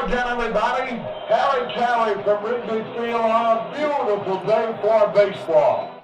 again, everybody. Harry Carey from Wrigley Field on a beautiful day for baseball.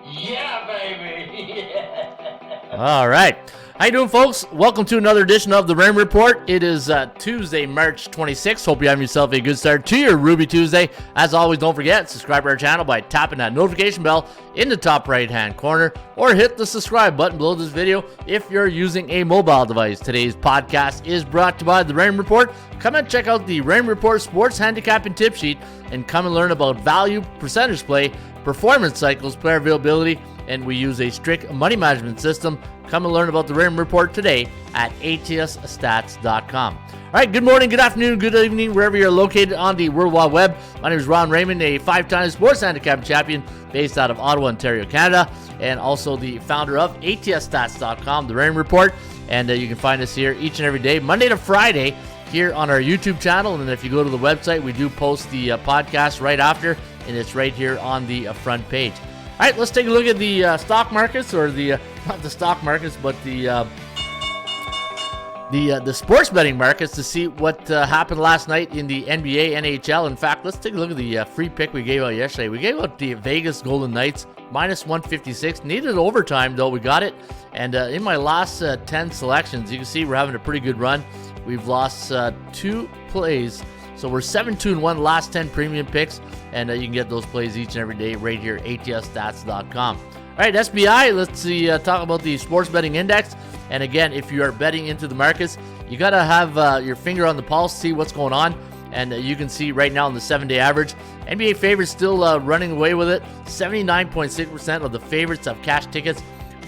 Yeah, baby. Yeah. All right. How you doing, folks? Welcome to another edition of the Raymond Report. It is Tuesday, March 26th. Hope you're having yourself a good start to your Ruby Tuesday. As always, don't forget, subscribe to our channel by tapping that notification bell in the top right-hand corner, or hit the subscribe button below this video if you're using a mobile device. Today's podcast is brought to you by the Raymond Report. Come and check out the Raymond Report Sports Handicap and Tip Sheet and come and learn about value, percentage play, performance cycles, player availability, and we use a strict money management system. Come and learn about the Raymond Report today at atsstats.com. All right, good morning, good afternoon, good evening, wherever you're located on the World Wide Web. My name is Ron Raymond, a 5-time sports handicap champion based out of Ottawa, Ontario, Canada, and also the founder of atsstats.com, the Raymond Report. And you can find us here each and every day, Monday to Friday, here on our YouTube channel. And if you go to the website, we do post the podcast right after, and it's right here on the front page. All right, let's take a look at the stock markets, or the not the stock markets, but the sports betting markets, to see what happened last night in the NBA, NHL. In fact, let's take a look at the free pick we gave out yesterday. We gave out the Vegas Golden Knights minus 156. Needed overtime, though. We got it. And in my last 10 selections, you can see we're having a pretty good run. We've lost 2 plays. So we're 7-2-1 last 10 premium picks, and you can get those plays each and every day right here at atsstats.com. All right, SBI, let's see, talk about the sports betting index. And again, if you are betting into the markets, you got to have your finger on the pulse, see what's going on. And you can see right now in the 7-day average, NBA favorites still running away with it. 79.6% of the favorites have cash tickets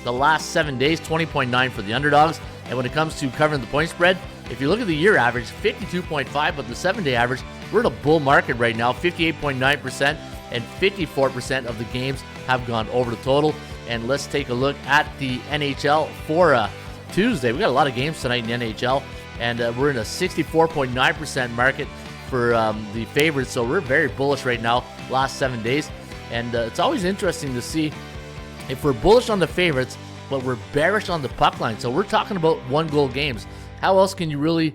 the last 7 days, 20.9 for the underdogs. And when it comes to covering the point spread, if you look at the year average, 52.5, but the 7-day average, we're in a bull market right now, 58.9%, and 54% of the games have gone over the total. And let's take a look at the NHL for Tuesday. We got a lot of games tonight in the NHL, and we're in a 64.9% market for the favorites, so we're very bullish right now, last 7 days. And it's always interesting to see if we're bullish on the favorites, but we're bearish on the puck line. So we're talking about 1-goal games. How else can you really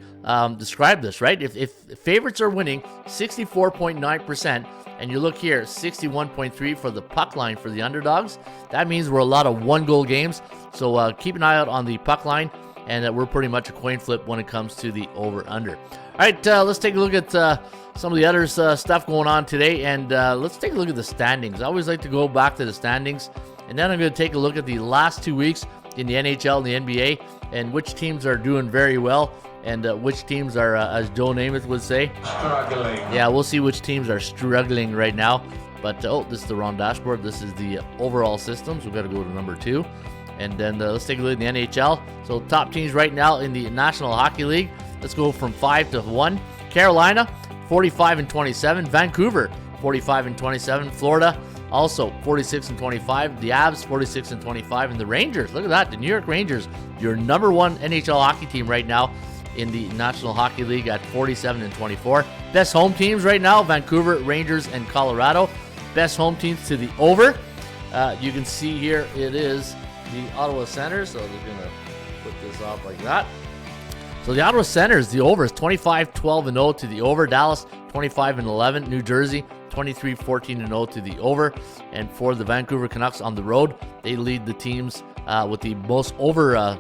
describe this, right? If favorites are winning 64.9%, and you look here, 61.3 for the puck line for the underdogs, that means we're a lot of 1-goal games. So keep an eye out on the puck line, and we're pretty much a coin flip when it comes to the over-under. All right, let's take a look at some of the other stuff going on today, and let's take a look at the standings. I always like to go back to the standings, and then I'm going to take a look at the last 2 weeks in the NHL and the NBA, and which teams are doing very well, and which teams are, as Joe Namath would say, Struggling. Yeah, we'll see which teams are struggling right now. But, this is the wrong dashboard. This is the overall systems. We've got to go to number 2. And then let's take a look at the NHL. So top teams right now in the National Hockey League. Let's go from 5 to 1. Carolina, 45-27. Vancouver, 45-27. Florida, also 46-25. The Avs, 46-25. And the Rangers, look at that. The New York Rangers, your number 1 NHL hockey team right now in the National Hockey League at 47-24. Best home teams right now, Vancouver, Rangers, and Colorado. Best home teams to the over. You can see here it is the Ottawa Senators. So they're going to put this off like that. So the Ottawa Senators, the over is 25-12-0 to the over. Dallas, 25-11. New Jersey, 23-14-0 to the over. And for the Vancouver Canucks on the road, they lead the teams with the most over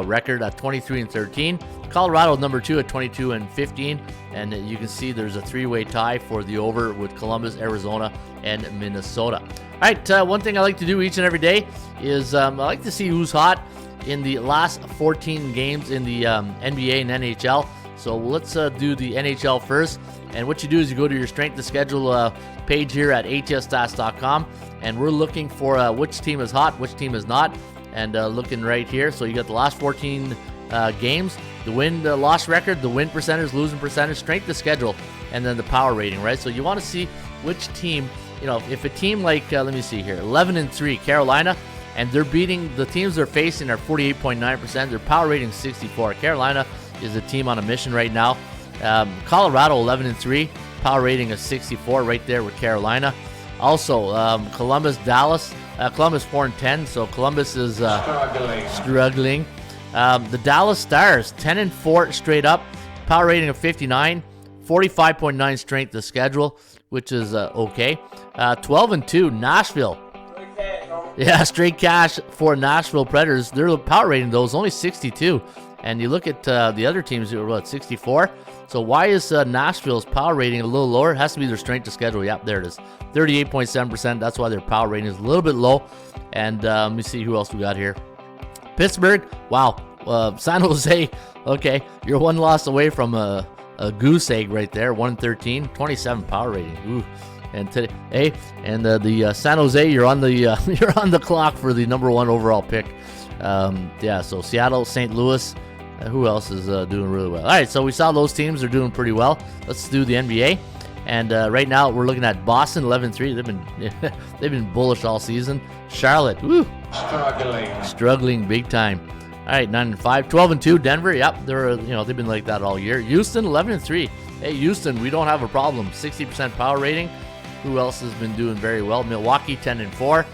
record at 23-13. Colorado number 2 at 22-15, and you can see there's a 3-way tie for the over with Columbus, Arizona, and Minnesota. All right, one thing I like to do each and every day is I like to see who's hot in the last 14 games in the NBA and NHL. So let's do the NHL first. And what you do is you go to your strength to schedule page here at atsstats.com, and we're looking for which team is hot, which team is not. And looking right here, so you got the last 14 games, the win, the loss record, the win percentage, losing percentage, strength to schedule, and then the power rating, right? So you want to see which team, if a team like, let me see here, 11-3, Carolina, and they're beating, the teams they're facing are 48.9%, their power rating is 64. Carolina is a team on a mission right now. Colorado, 11-3, power rating is 64 right there with Carolina. Also, Columbus, Dallas, Columbus 4-10, so Columbus is struggling. The Dallas Stars, 10-4 straight up, power rating of 59. 45.9 strength of schedule, which is okay. 12-2, Nashville. Yeah, straight cash for Nashville Predators. Their power rating, though, is only 62. And you look at the other teams who are, what, 64? So why is Nashville's power rating a little lower? It has to be their strength of schedule. Yep, there it is. 38.7%. That's why their power rating is a little bit low. And let me see who else we got here. Pittsburgh. Wow. San Jose. Okay, you're one loss away from a goose egg right there. 113, 27 power rating. Ooh. And today, hey, and the San Jose, you're on the you're on the clock for the number 1 overall pick. Yeah, so Seattle, St. Louis. Who else is doing really well? All right, so we saw those teams are doing pretty well. Let's do the NBA. And right now we're looking at Boston 11-3. They've been bullish all season. Charlotte, woo, struggling big time. All right, 9-5, 12-2. Denver, yep, they've been like that all year. Houston 11-3. Hey, Houston, we don't have a problem. 60% power rating. Who else has been doing very well? Milwaukee 10-4.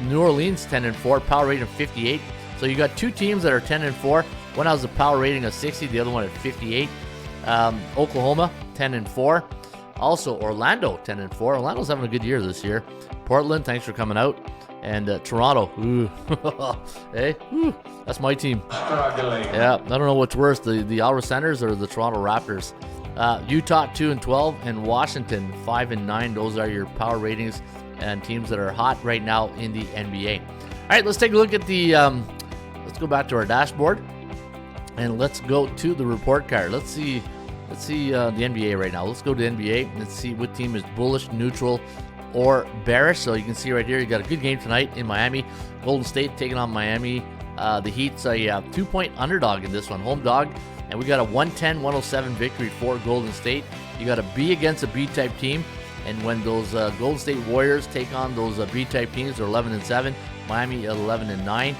New Orleans 10-4. Power rating of 58. So you got two teams that are 10-4. One has a power rating of 60. The other one at 58. Oklahoma 10-4. Also Orlando 10-4. Orlando's having a good year this year. Portland, thanks for coming out. And Toronto, ooh, hey, ooh, that's my team. Yeah, I don't know what's worse, the Ottawa Senators or the Toronto Raptors. Utah 2-12 and Washington 5-9. Those are your power ratings and teams that are hot right now in the NBA. All right, let's take a look at the. Let's go back to our dashboard and let's go to the report card. Let's see the NBA right now. Let's go to the NBA. Let's see what team is bullish, neutral, or bearish. So you can see right here, you got a good game tonight in Miami. Golden State taking on Miami. The Heat's a 2-point underdog in this one, home dog. And we got a 110-107 victory for Golden State. You got a B against a B-type team. And when those Golden State Warriors take on those B-type teams, they're 11-7. Miami 11-9.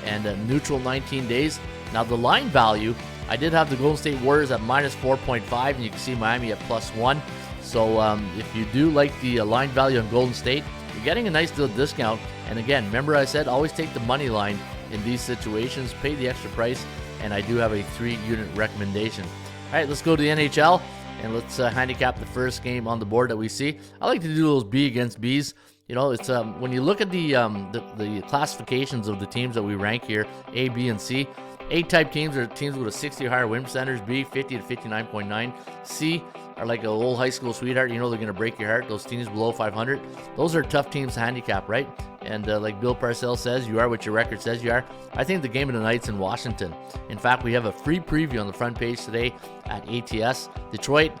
And neutral 19 days. Now the line value, I did have the Golden State Warriors at minus 4.5. And you can see Miami at +1. So if you do like the line value on Golden State, you're getting a nice little discount. And again, remember I said always take the money line in these situations. Pay the extra price. And I do have a 3-unit recommendation. All right, let's go to the NHL, and let's handicap the first game on the board that we see. I like to do those B against Bs. You know, it's when you look at the classifications of the teams that we rank here, A, B, and C. A-type teams are teams with a 60 or higher win percentage. B, 50 to 59.9. C are like an old high school sweetheart. You know they're going to break your heart. Those teams below 500. Those are tough teams to handicap, right? And like Bill Parcells says, you are what your record says you are. I think the game of the night's in Washington. In fact, we have a free preview on the front page today at ATS. Detroit,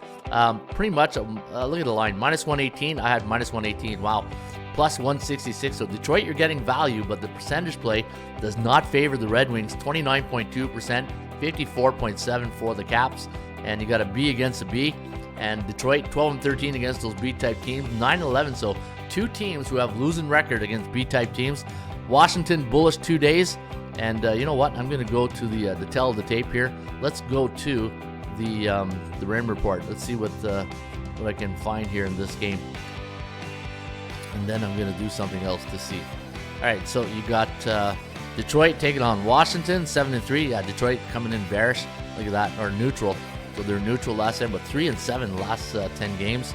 pretty much, look at the line, minus 118. I had minus 118. Wow. Plus 166. So Detroit, you're getting value, but the percentage play does not favor the Red Wings. 29.2%, 54.7% for the Caps. And you got a B against a B. And Detroit, 12-13 against those B-type teams, 9-11. So two teams who have losing record against B-type teams. Washington, bullish 2 days. And you know what? I'm going to go to the tell of the tape here. Let's go to the Ram report. Let's see what I can find here in this game. And then I'm going to do something else to see. All right, so you got Detroit taking on Washington, 7-3. Yeah, Detroit coming in bearish. Look at that, or neutral. So they're neutral last time, but 3-7 last 10 games.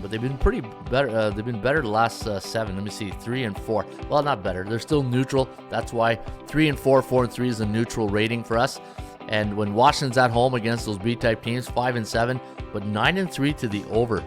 But they've been pretty better. They've been better the last 7. Let me see, 3-4. Well, not better. They're still neutral. That's why 3-4, 4-3 is a neutral rating for us. And when Washington's at home against those B-type teams, 5-7, but 9-3 to the over.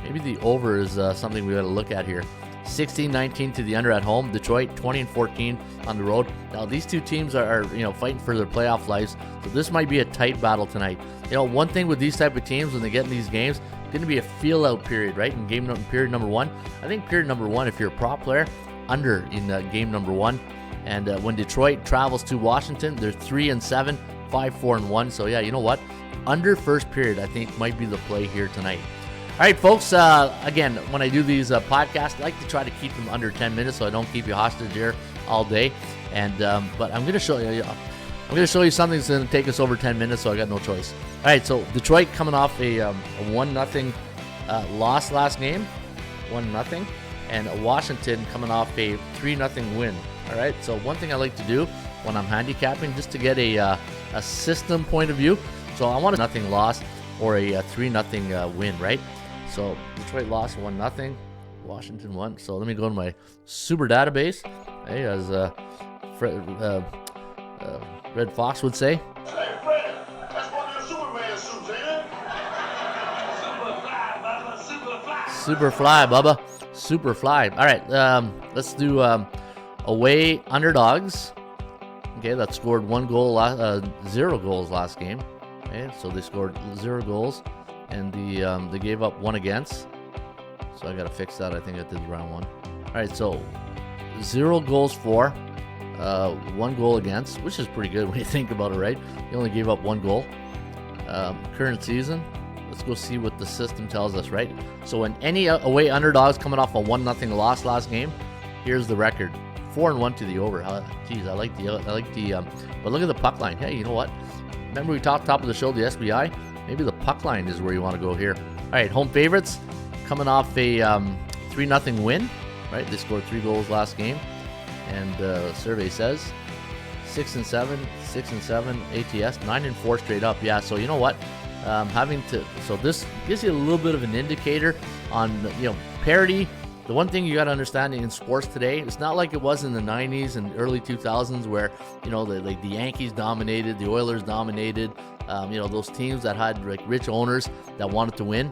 Maybe the over is something we got to look at here. 16-19 to the under at home. Detroit 20-14 on the road. Now these two teams are fighting for their playoff lives. So this might be a tight battle tonight. You know, one thing with these type of teams when they get in these games, it's going to be a feel out period, right? In period number 1. I think period number 1, if you're a prop player, under in game number 1. And when Detroit travels to Washington, they're 3-7, 5-4-1. So yeah, you know what? Under first period, I think might be the play here tonight. All right, folks, again, when I do these podcasts, I like to try to keep them under 10 minutes so I don't keep you hostage here all day. And but I'm going to show you something that's going to take us over 10 minutes, so I got no choice. All right, so Detroit coming off a 1-0 loss last game, 1-0, and Washington coming off a 3-0 win. All right, so one thing I like to do when I'm handicapping, just to get a system point of view. So I want a 0 loss. or a 3-0 win, right? So Detroit lost 1-0. Washington won. So let me go to my super database. Hey, as Red Fox would say. Hey, Fred, that's one of your Superman suits, ain't it? Super fly, Bubba. Super fly. Super fly, Bubba. Super fly. All right, let's do away underdogs. Okay, that scored 1 goal, 0 goals last game. Okay, so they scored 0 goals, and they gave up 1 against. So I gotta fix that. I think I did round 1. All right, so 0 goals for, 1 goal against, which is pretty good when you think about it, right? You only gave up 1 goal. Current season. Let's go see what the system tells us, right? So when any away underdogs coming off a 1-0 loss last game, here's the record: 4-1 to the over. Geez, I like the. But look at the puck line. Hey, you know what? Remember we talked top of the show, the SBI. Maybe the puck line is where you want to go here. All right, home favorites coming off a 3-0 win, right? They scored 3 goals last game, and the survey says 6-7, 6-7 ATS, 9-4 straight up. Yeah, so you know what? So this gives you a little bit of an indicator on, parity. The one thing you got to understand in sports today, it's not like it was in the 90s and early 2000s where, the Yankees dominated, the Oilers dominated, those teams that had like rich owners that wanted to win.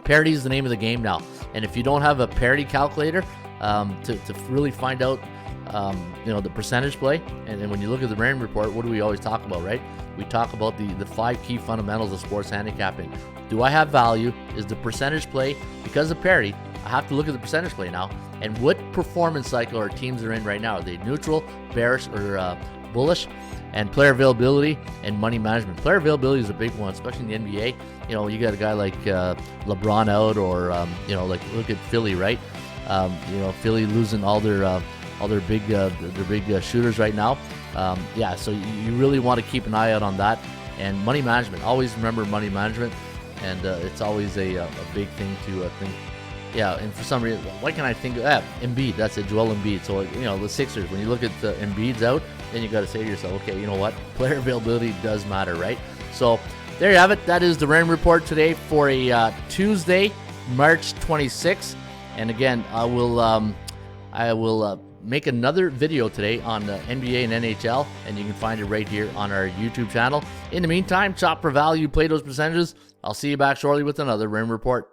Parity is the name of the game now. And if you don't have a parity calculator to really find out, the percentage play, and when you look at the Raymond report, what do we always talk about, right? We talk about the 5 key fundamentals of sports handicapping. Do I have value? Is the percentage play, because of parity, I have to look at the percentage play now, and what performance cycle our teams are in right now. Are they neutral, bearish, or bullish? And player availability and money management. Player availability is a big one, especially in the NBA. You got a guy like LeBron out, or look at Philly, right? Philly losing all their big shooters right now. So you really want to keep an eye out on that. And money management. Always remember money management, and it's always a big thing to think. Yeah, and for some reason, why can I think of that? Embiid, that's it, Joel Embiid. So, the Sixers, when you look at the Embiid's out, then you got to say to yourself, okay, you know what? Player availability does matter, right? So, there you have it. That is the Rain Report today for a Tuesday, March 26th. And again, I will make another video today on the NBA and NHL, and you can find it right here on our YouTube channel. In the meantime, shop for value, play those percentages. I'll see you back shortly with another Rain Report.